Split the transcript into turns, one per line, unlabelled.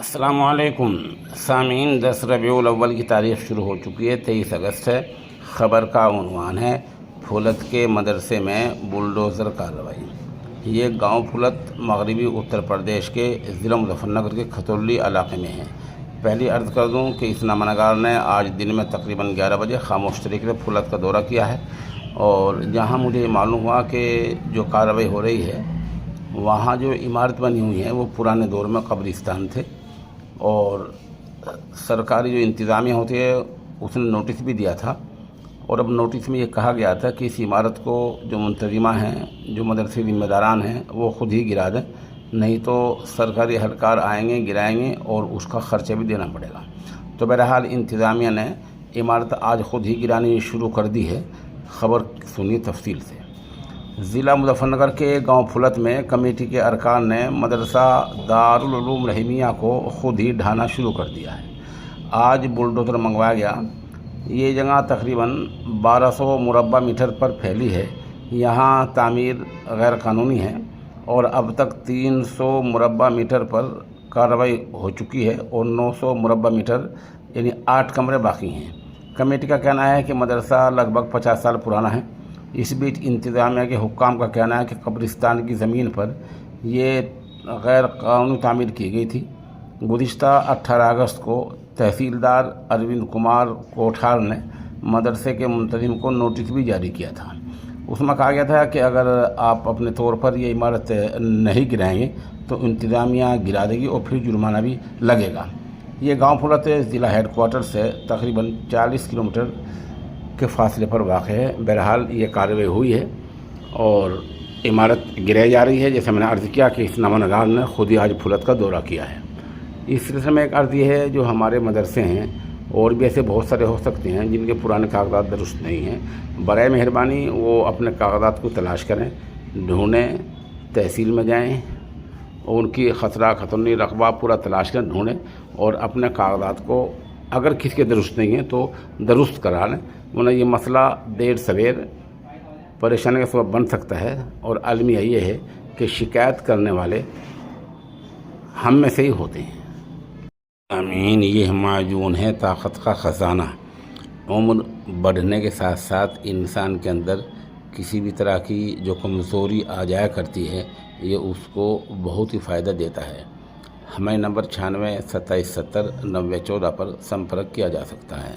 अस्सलामु अलैकुम सामीन। 10 रबीउल अव्वल की तारीख़ शुरू हो चुकी है। 23 अगस्त है। ख़बर का उन्वान है फुलत के मदरसे में बुलडोज़र कार्रवाई। ये गांव फुलत मगरबी उत्तर प्रदेश के ज़िला मुज़फ़्फ़रनगर के खतौली इलाक़े में है। पहली अर्ज़ कर दूं कि इस नामनगार ने आज दिन में तकरीबन 11 बजे खामोश तरीके से फुलत का दौरा किया है और जहां मुझे मालूम हुआ कि जो कार्रवाई हो रही है वहाँ जो इमारत बनी हुई है वो पुराने दौर में कब्रिस्तान थे और सरकारी जो इंतज़ामिया होती है उसने नोटिस भी दिया था और अब नोटिस में ये कहा गया था कि इस इमारत को जो मुंतज़िमा हैं, जो मदरसे ज़िम्मेदारान हैं, वो ख़ुद ही गिरा दें, नहीं तो सरकारी एहलकार आएंगे, गिराएंगे और उसका ख़र्चा भी देना पड़ेगा। तो बहरहाल इंतज़ामिया ने इमारत आज ख़ुद ही गिरानी शुरू कर दी है। ख़बर सुनी तफसील से। ज़िला मुज़फ़्फ़रनगर के गांव फुलत में कमेटी के अरकान ने मदरसा दारुल उलूम रहीमिया को ख़ुद ही ढाना शुरू कर दिया है। आज बुलडोज़र मंगवाया गया। ये जगह तकरीबन 1200 मुरब्बा मीटर पर फैली है। यहाँ तामीर गैर कानूनी है और अब तक 300 मुरब्बा मीटर पर कार्रवाई हो चुकी है और 900 मुरब्बा मीटर यानी 8 कमरे बाकी हैं। कमेटी का कहना है कि मदरसा लगभग 50 साल पुराना है। इस बीच इंतज़ामिया के हुक्काम का कहना है कि कब्रिस्तान की ज़मीन पर ये गैर कानूनी तामीर की गई थी। गुज़िश्ता 18 अगस्त को तहसीलदार अरविंद कुमार कोठार ने मदरसे के मुंतज़िम को नोटिस भी जारी किया था। उसमें कहा गया था कि अगर आप अपने तौर पर ये इमारत नहीं गिराएंगे तो इंतज़ामिया गिरा देगी और फिर जुर्माना भी लगेगा। ये गांव फुलत ज़िला हेडक्वार्टर से तकरीबन 40 किलोमीटर के फासले पर वाक़ है। बहरहाल ये कार्रवाई हुई है और इमारत गिराई जा रही है। जैसे मैंने अर्ज़ किया कि इस नामनगार ने खुद ही आज फुलत का दौरा किया है। इस सिलसिले में एक अर्ज़ ये है, जो हमारे मदरसे हैं और भी ऐसे बहुत सारे हो सकते हैं जिनके पुराने कागजात दुरुस्त नहीं हैं, बराए मेहरबानी वो अपने कागजात को तलाश करें, ढूँढें, तहसील में जाएँ और उनकी खसरा खतरनी रकबा पूरा तलाश करें, ढूँढें और अपने कागजात को अगर किसी के दुरुस्त नहीं है तो दुरुस्त करा लें, वरना ये मसला देर सवेर परेशानी का सबब बन सकता है। और अलमिया ये है कि शिकायत करने वाले हम में से ही होते हैं। आमीन। ये माजून है ताकत का ख़जाना। उम्र बढ़ने के साथ साथ इंसान के अंदर किसी भी तरह की जो कमज़ोरी आ जाया करती है ये उसको बहुत ही फ़ायदा देता है। हमें नंबर 96 27 70 90 14 पर संपर्क किया जा सकता है।